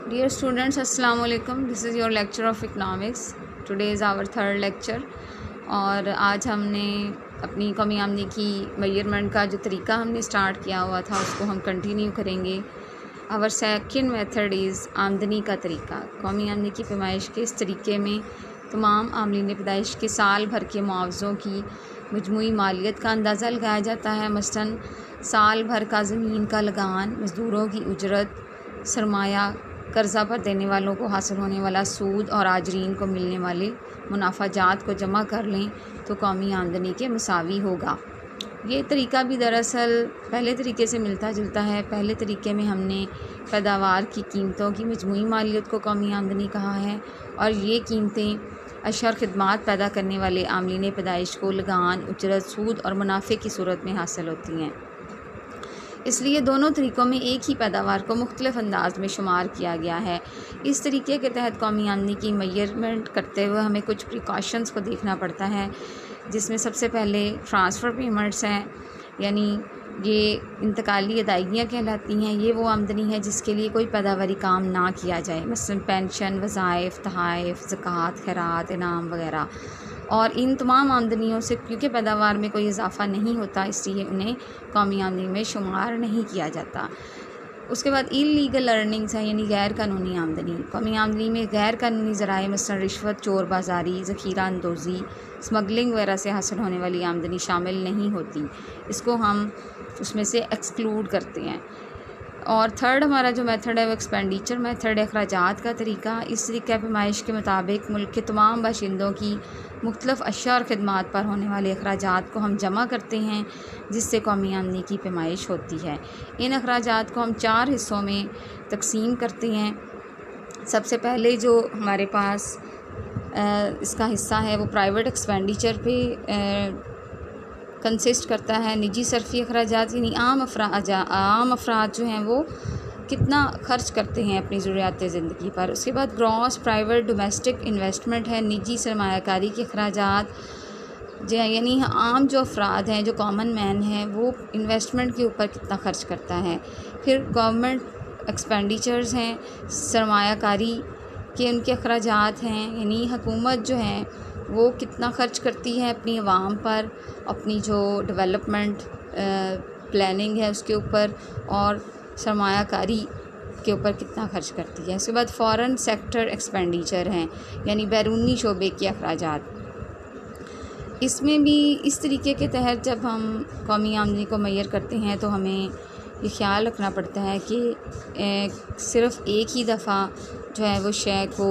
Dear students, Assalamu alaikum. This is your lecture of economics. Today is our third lecture. और आज हमने अपनी कौमी आमदनी की मेजरमेंट का जो तरीका हमने स्टार्ट किया हुआ था उसको हम कंटिन्यू करेंगे. आवर सेकंड मेथड इज़ आमदनी का तरीका. कौमी आमदनी की पैमाइश के इस तरीके में तमाम आमलीन पैदाइश के साल भर के मुआवज़ों की मजमूई मालियत का अंदाज़ा लगाया जाता है. मसलन साल भर का ज़मीन का लगान, मज़दूरों की उजरत, सरमाया, कर्ज़ा पर देने वालों को हासिल होने वाला सूद और आजरीन को मिलने वाले मुनाफाजात को जमा कर लें तो कौमी आमदनी के मुसावी होगा. ये तरीका भी दरअसल पहले तरीके से मिलता जुलता है. पहले तरीके में हमने पैदावार की कीमतों की मजमूई मालियत को कौमी आमदनी कहा है और ये कीमतें अशर खिदमात पैदा करने वाले आमलीन पैदाइश को लगान, उजरत, सूद और मुनाफे की सूरत में हासिल होती हैं. इसलिए दोनों तरीक़ों में एक ही पैदावार को मुख्तलिफ़ अंदाज में शुमार किया गया है. इस तरीके के तहत कौमी आमदनी की मेजरमेंट करते हुए हमें कुछ प्रिकॉशंस को देखना पड़ता है, जिसमें सबसे पहले ट्रांसफ़र पेमेंट्स हैं, यानी ये इंतकाली अदायगियाँ कहलाती हैं. ये वो आमदनी है जिसके लिए कोई पैदावारी काम ना किया जाए, मसलन पेंशन, वज़ाइफ, तहाइफ, ज़कात, खैरात, इनाम वगैरह. और इन तमाम आमदनियों से क्योंकि पैदावार में कोई इजाफ़ा नहीं होता, इसलिए उन्हें कौमी आमदनी में शुमार नहीं किया जाता. उसके बाद इल्लीगल अर्निंग्स हैं, यानी गैर कानूनी आमदनी. कौमी आमदनी में गैर कानूनी ज़राए मसलन रिश्वत, चोर बाज़ारी, ज़ख़ीरा अंदोज़ी, स्मगलिंग वगैरह से हासिल होने वाली आमदनी शामिल नहीं होती. इसको हम उसमें से एक्सक्लूड करते हैं. और थर्ड हमारा जो मेथड है वो एक्सपेंडिचर मेथड है, अखराजात का तरीका. इस तरीक़ा पैमाइश के मुताबिक मुल्क के तमाम बाशिंदों की मुख्तलिफ़ अशिया और ख़िदमात पर होने वाले अखराजात को हम जमा करते हैं, जिससे कौमी आमदनी की पैमाइश होती है. इन अखराजात को हम 4 हिस्सों में तकसीम करते हैं. सबसे पहले जो हमारे पास इसका हिस्सा है वो प्राइवेट एक्सपेंडिचर पे कंसिस्ट करता है. निजी सरफ़ी अखराजात, यानी आम अफराद जो हैं वो कितना ख़र्च करते हैं अपनी ज़रूरियात ज़िंदगी पर. उसके बाद ग्रॉस प्राइवेट डोमेस्टिक इन्वेस्टमेंट है, निजी सरमायाकारी के अखराजात, यानी आम जो अफराद हैं, जो कॉमन मैन हैं, वो इन्वेस्टमेंट के ऊपर कितना ख़र्च करता है. फिर गवर्नमेंट एक्सपेंडिचर्स हैं, सरमायाकारी के उनके अखराजात हैं, यानी हुकूमत जो है वो कितना ख़र्च करती है अपनी आवाम पर, अपनी जो डेवलपमेंट प्लानिंग है उसके ऊपर, और सरमायाकारी के ऊपर कितना ख़र्च करती है. उसके बाद फ़ॉरेन सेक्टर एक्सपेंडिचर हैं, यानी बैरूनी शोबे के अखराजात. इसमें भी इस तरीके के तहत जब हम कौमी आमदनी को मैयर करते हैं तो हमें ये ख्याल रखना पड़ता है कि सिर्फ़ एक ही दफ़ा जो है वो शय को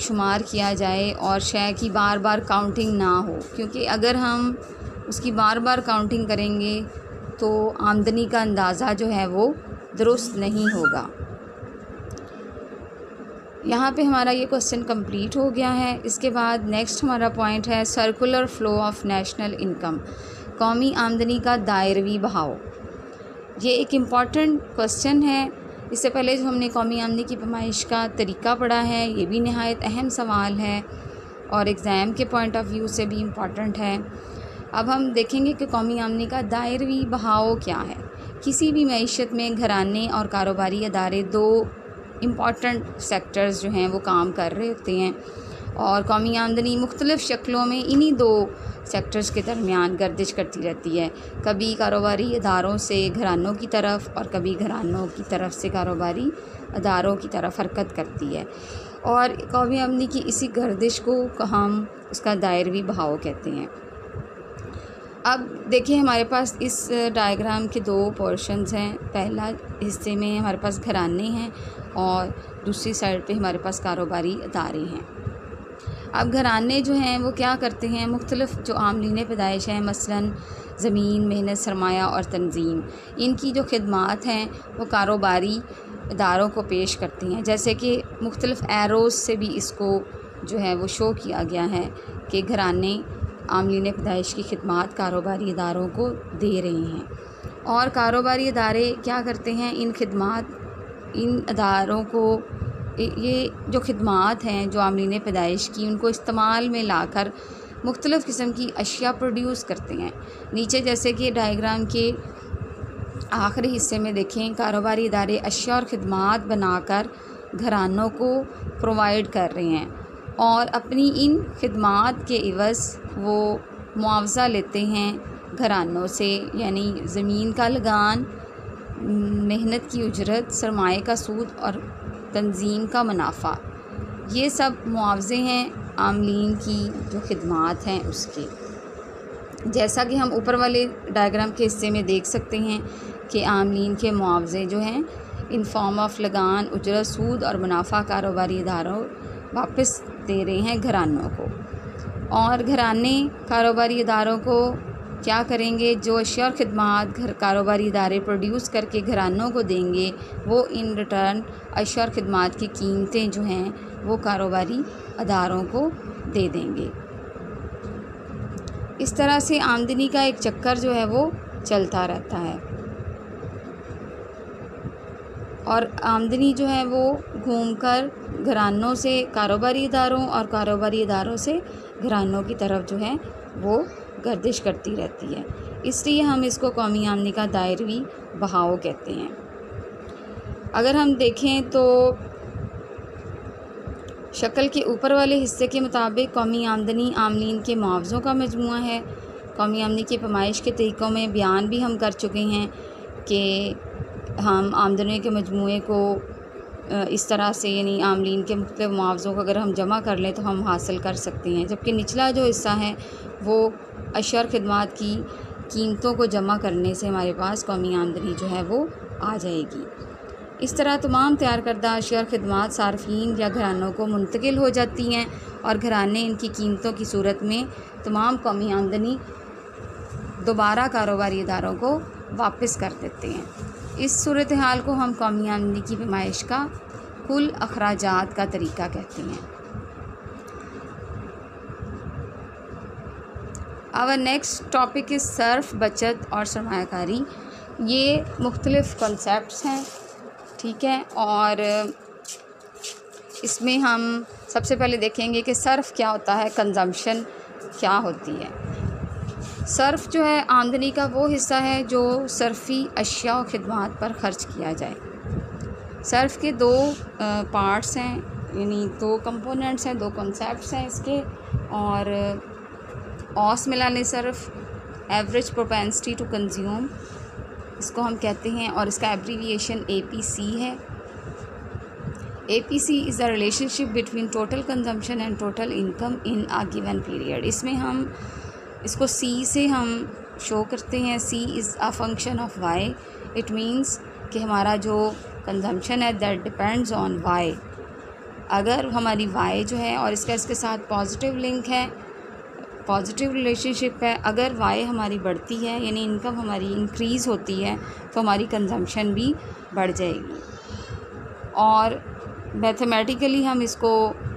शुमार किया जाए और शय की बार बार काउंटिंग ना हो, क्योंकि अगर हम उसकी बार बार काउंटिंग करेंगे तो आमदनी का अंदाज़ा जो है वो दुरुस्त नहीं होगा. यहाँ पे हमारा ये क्वेश्चन कंप्लीट हो गया है. इसके बाद नेक्स्ट हमारा पॉइंट है circular flow of national income, कौमी आमदनी का दायरवी बहाव. ये एक इम्पॉर्टेंट क्वेश्चन है. इससे पहले जो हमने कौमी आमदनी की पैमाइश का तरीका पढ़ा है, ये भी नहायत अहम सवाल है और एग्ज़ाम के पॉइंट ऑफ व्यू से भी इम्पॉर्टेंट है. अब हम देखेंगे कि कौमी आमदनी का दायरवी बहाव क्या है. किसी भी मईशत में घराने और कारोबारी अदारे 2 इम्पॉर्टेंट सेक्टर्स जो हैं वो काम कर रहे होते हैं और कौमी आमदनी मुख्तलिफ़ शक्लों में इन्हीं 2 सेक्टर्स के दरमियान गर्दिश करती रहती है. कभी कारोबारी अदारों से घरानों की तरफ और कभी घरानों की तरफ से कारोबारी अदारों की तरफ हरकत करती है. और कौमी आमदनी की इसी गर्दिश को हम उसका दायरवी बहाव कहते हैं. अब देखिए हमारे पास इस डायग्राम के 2 पोर्शंस हैं. पहला हिस्से में हमारे पास घराने हैं और दूसरी साइड पे हमारे पास कारोबारी अदारे हैं. अब घराने जो हैं वो क्या करते हैं, मुख्तलिफ़ जो आमलीन पैदाइश हैं, मसलन ज़मीन, मेहनत, सरमाया और तंजीम, इनकी जो खिदमात हैं वो कारोबारी अदारों को पेश करती हैं. जैसे कि मुख्तलिफ़ एरोज़ से भी इसको जो है वो शो किया गया है कि घराने आमलीन पैदाइश की खिदमात कारोबारी अदारों को दे रहे हैं. और कारोबारी अदारे क्या करते हैं, इन अदारों को ये जो खिदमात हैं जो आमलीन पैदाइश की, उनको इस्तेमाल में लाकर मुख्तलिफ़ किस्म की अशिया प्रोड्यूस करते हैं. नीचे जैसे कि डायग्राम के आखिरी हिस्से में देखें, कारोबारी इदारे अशिया और ख़िदमात बनाकर घरानों को प्रोवाइड कर रहे हैं और अपनी इन खिदमात के इवज़ वो मुआवज़ा लेते हैं घरानों से, यानी ज़मीन का लगान, मेहनत की उजरत, सरमाए का सूद और तंजीम का मुनाफा। ये सब मुआवजे हैं आमलीन की जो खिदमात हैं उसके। जैसा कि हम ऊपर वाले डायग्राम के हिस्से में देख सकते हैं कि आमलीन के मुआवजे जो हैं इन फॉर्म ऑफ लगान, उजरत, सूद और मुनाफा कारोबारी इदारों वापस दे रहे हैं घरानों को। और घराने कारोबारी इदारों को क्या करेंगे, जो अशिया और ख़िदमात कारोबारी इदारे प्रोड्यूस करके घरानों को देंगे, वो इन रिटर्न अशिया और ख़िदमात की कीमतें जो हैं वो कारोबारी इदारों को दे देंगे। इस तरह से आमदनी का एक चक्कर जो है वो चलता रहता है और आमदनी जो है वो घूमकर घरानों से कारोबारी इदारों और कारोबारी इदारों से घरानों की तरफ जो है वो गर्दिश करती रहती है। इसलिए हम इसको कौमी आमदनी का दायरवी बहाव कहते हैं। अगर हम देखें तो शक्ल के ऊपर वाले हिस्से के मुताबिक कौमी आमदनी आमलीन के मुआवज़ों का मजमुआ है। कौमी आमदनी की पैमाइश के तरीक़ों में बयान भी हम कर चुके हैं कि हम आमदनी के मजमुए को इस तरह से, यानी आमलीन के मुख्तलिफ़ मुआवज़ों को अगर हम जमा कर लें तो हम हासिल कर सकते हैं। जबकि निचला जो हिस्सा है वो अशिया और ख़िदमात की कीमतों को जमा करने से हमारे पास कौमी आमदनी जो है वो आ जाएगी। इस तरह तमाम तैयार करदा अशिया और ख़िदमात सार्फिन या घरानों को मुंतकिल हो जाती हैं और घराने इनकी कीमतों की सूरत में तमाम कौमी आमदनी दोबारा कारोबारी इदारों को वापस कर देते हैं। इस सूरत हाल को हम कौमी आमदनी की पैमाइश का कुल अखराजात का तरीका कहते हैं। आवर नेक्स्ट टॉपिक इज़ सर्फ, बचत और सरमायाकारी। ये मुख्तलिफ़ कॉन्सेप्ट्स हैं, ठीक है। और इसमें हम सबसे पहले देखेंगे कि सर्फ क्या होता है, कंजम्पशन क्या होती है। सर्फ जो है आमदनी का वो हिस्सा है जो सर्फी अशिया और ख़िदमात पर ख़र्च किया जाए। सर्फ के दो पार्ट्स हैं, यानी दो कंपोनेंट्स हैं, दो कॉन्सेप्ट्स हैं इसके। और औस मिलाने सर्फ, एवरेज प्रोपेंसिटी टू कंज्यूम, इसको हम कहते हैं और इसका एब्रीविएशन APC है। APC is the relationship between total consumption and total income in a given period. इसमें हम इसको C से हम शो करते हैं। C is a function of Y। It means कि हमारा जो कंजम्पशन है दैट डिपेंड्स ऑन Y। अगर हमारी Y जो है और इसके साथ पॉजिटिव लिंक है, पॉजिटिव रिलेशनशिप है, अगर Y हमारी बढ़ती है यानी इनकम हमारी इंक्रीज़ होती है तो हमारी कंजम्पशन भी बढ़ जाएगी। और मैथमेटिकली हम इसको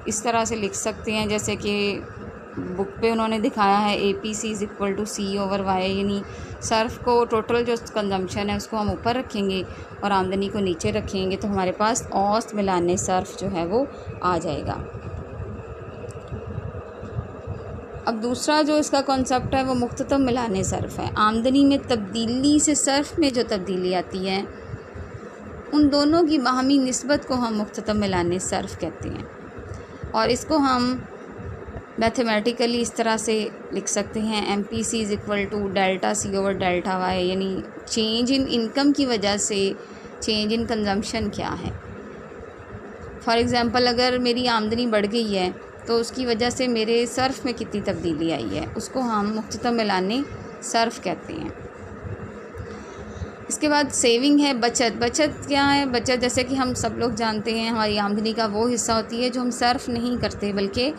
इस तरह से लिख सकते हैं जैसे कि बुक पे उन्होंने दिखाया है APC is equal to C/Y, यानी सर्फ को टोटल जो कंजम्पशन है उसको हम ऊपर रखेंगे और आमदनी को नीचे रखेंगे तो हमारे पास औसत मिलाने सर्फ जो है वो आ जाएगा। अब दूसरा जो इसका कॉन्सेप्ट है वो मुख्ततम मिलाने सर्फ है। आमदनी में तब्दीली से सर्फ में जो तब्दीली आती है उन दोनों की बाहमी निस्बत को हम मुख्ततम मिलाने सर्फ कहते हैं। और इसको हम मैथमेटिकली इस तरह से लिख सकते हैं MPC is equal to delta C/डेल्टा Y, यानी चेंज इन इनकम की वजह से चेंज इन कंजम्पशन क्या है। फॉर एग्ज़ाम्पल अगर मेरी आमदनी बढ़ गई है तो उसकी वजह से मेरे सर्फ में कितनी तब्दीली आई है उसको हम मुख्ततम मिलाने सर्फ कहते हैं। इसके बाद सेविंग है, बचत। बचत क्या है? बचत जैसे कि हम सब लोग जानते हैं हमारी आमदनी का वो हिस्सा होती है जो हम सर्फ नहीं करते बल्कि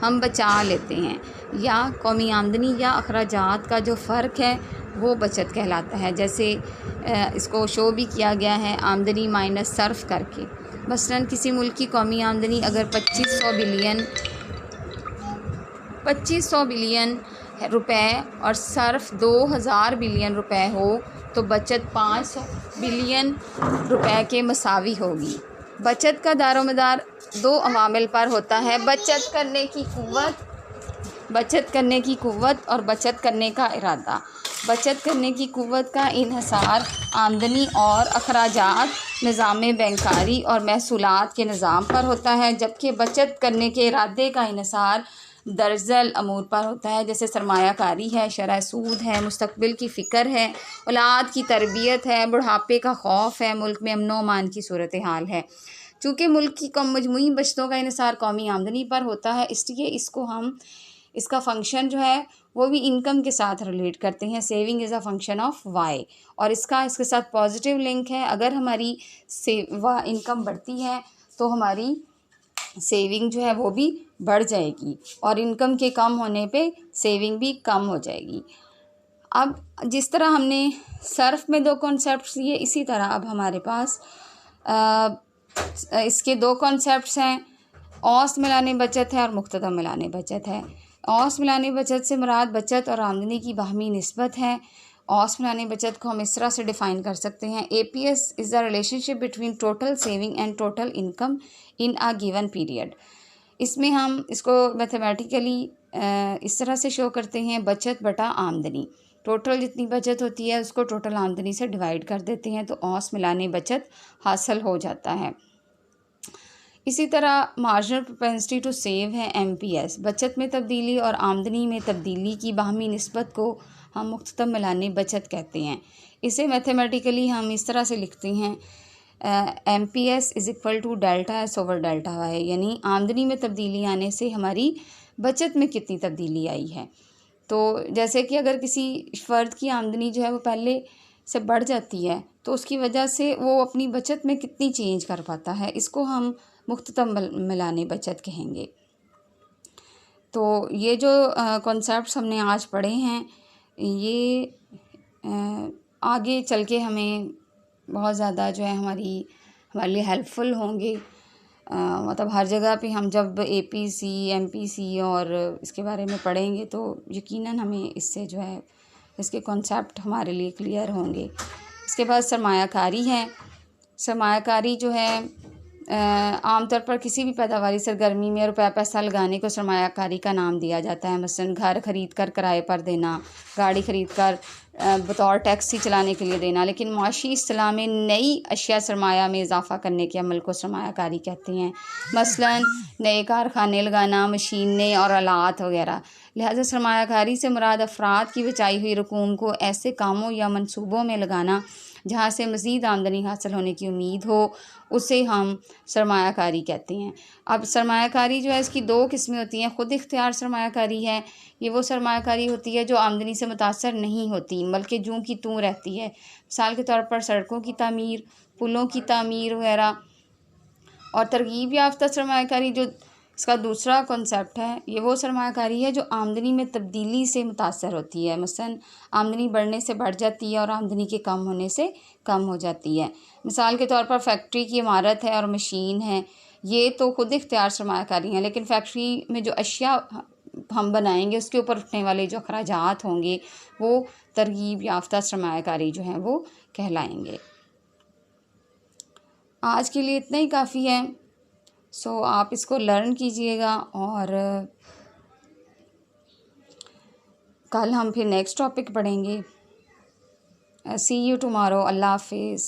हम बचा लेते हैं, या कौमी आमदनी या अखराजात का जो फ़र्क है वो बचत कहलाता है। जैसे इसको शो भी किया गया है आमदनी माइनस सर्फ करके। मसलन किसी मुल्क की कौमी आमदनी अगर 2500 बिलियन रुपए और सर्फ 2000 बिलियन रुपए हो तो बचत 500 बिलियन रुपए के मसावी होगी। बचत का दारोमदार दो अवामिल पर होता है, बचत करने की कुव्वत और बचत करने का इरादा। बचत करने की क़ुव्वत का इन्हिसार आमदनी और अखराजात, निज़ाम बैंकारी और महसूलात के निज़ाम पर होता है, जबकि बचत करने के इरादे का इन्हिसार दरअसल अमूर पर होता है, जैसे सरमायाकारी है, शरह सूद है, मुस्तकबिल की फ़िक्र है, औलाद की तरबियत है, बुढ़ापे का खौफ है, मुल्क में अमन व अमान की सूरत हाल है। चूँकि मुल्क की मजमूई बचतों का इन्हिसार कौमी आमदनी पर होता है, इसलिए इसका फ़ंक्शन जो है वो भी इनकम के साथ रिलेट करते हैं। Saving is a function of y, और इसके साथ पॉजिटिव लिंक है। अगर हमारी इनकम बढ़ती है तो हमारी सेविंग जो है वो भी बढ़ जाएगी, और इनकम के कम होने पे सेविंग भी कम हो जाएगी। अब जिस तरह हमने सर्फ में 2 कॉन्सेप्ट्स लिए, इसी तरह अब हमारे पास इसके 2 कॉन्सेप्ट्स हैं। औसत मिलाने बचत है और मुख्तदम मिलाने बचत है। औसत मिलाने बचत से मुराद बचत और आमदनी की बाहमी निस्बत है। औसत मिलाने बचत को हम इस तरह से डिफ़ाइन कर सकते हैं: APS is the relationship between total saving and total income in a given period. इसमें हम इसको मैथमेटिकली इस तरह से शो करते हैं: बचत बटा आमदनी। टोटल जितनी बचत होती है उसको टोटल आमदनी से डिवाइड कर देते हैं, तो औसत मिलाने बचत हासिल हो जाता है। इसी तरह मार्जिनल प्रोपेंसिटी टू सेव है MPS। बचत में तब्दीली और आमदनी में तब्दीली की बाहमी निस्बत को हम मुख्ततम मिलाने बचत कहते हैं। इसे मैथमेटिकली हम इस तरह से लिखते हैं: MPS is equal to delta S over delta Y, यानी आमदनी में तब्दीली आने से हमारी बचत में कितनी तब्दीली आई है। तो जैसे कि अगर किसी फ़र्द की आमदनी जो है वो पहले से बढ़ जाती है, तो उसकी वजह से वो अपनी बचत में कितनी चेंज कर पाता है, इसको हम मुख्ततम मिलाने बचत कहेंगे। तो ये जो कॉन्सेप्ट्स हमने आज पढ़े हैं, ये आगे चल के हमें बहुत ज़्यादा जो है हमारे लिए हेल्पफुल होंगे। मतलब हर जगह पे हम जब APC MPC और इसके बारे में पढ़ेंगे तो यकीनन हमें इससे जो है इसके कॉन्सेप्ट हमारे लिए क्लियर होंगे। इसके बाद सरमायाकारी है। सरमायाकारी जो है आमतौर पर किसी भी पैदावारी सरगर्मी में रुपया पैसा लगाने को सरमायाकारी का नाम दिया जाता है। मसलन घर ख़रीद कर किराए पर देना, गाड़ी ख़रीद कर बतौर टैक्सी चलाने के लिए देना। लेकिन मुआशी इस्तिलाह में नई अशिया सरमाया में इजाफ़ा करने के अमल को सरमायाकारी कहते हैं। मसलन नए कारखाने लगाना, मशीनें और आलात वगैरह। लिहाजा सरमायाकारी से मुराद अफराद की बचाई हुई रकूम को ऐसे कामों या मंसूबों में लगाना जहाँ से मज़ीद आमदनी हासिल होने की उम्मीद हो, उसे हम सरमायाकारी कहते हैं। अब सरमायाकारी जो है इसकी 2 किस्में होती हैं। ख़ुद इख्तियार सरमायाकारी है, ये वो सरमायाकारी होती है जो आमदनी से मुतासर नहीं होती बल्कि जूं की तूं रहती है। मिसाल के तौर पर सड़कों की तामीर, पुलों की तामीर वगैरह। और तरगीब याफ्ता सरमायाकारी जो इसका दूसरा कॉन्सेप्ट है, ये वो सरमायाकारी है जो आमदनी में तब्दीली से मुतासर होती है। मसलन आमदनी बढ़ने से बढ़ जाती है और आमदनी के कम होने से कम हो जाती है। मिसाल के तौर पर फैक्ट्री की इमारत है और मशीन है, ये तो खुद इख्तियार सरमायाकारी हैं, लेकिन फैक्ट्री में जो अशिया हम बनाएंगे उसके ऊपर उठने वाले जो अखराजात होंगे वो तरगीब याफ्ता सरमायाकारी जो हैं वो कहलाएंगे। आज के लिए इतना ही काफ़ी है। सो आप इसको लर्न कीजिएगा, और कल हम फिर नेक्स्ट टॉपिक पढ़ेंगे। सी यू टुमारो। अल्लाह हाफिज़।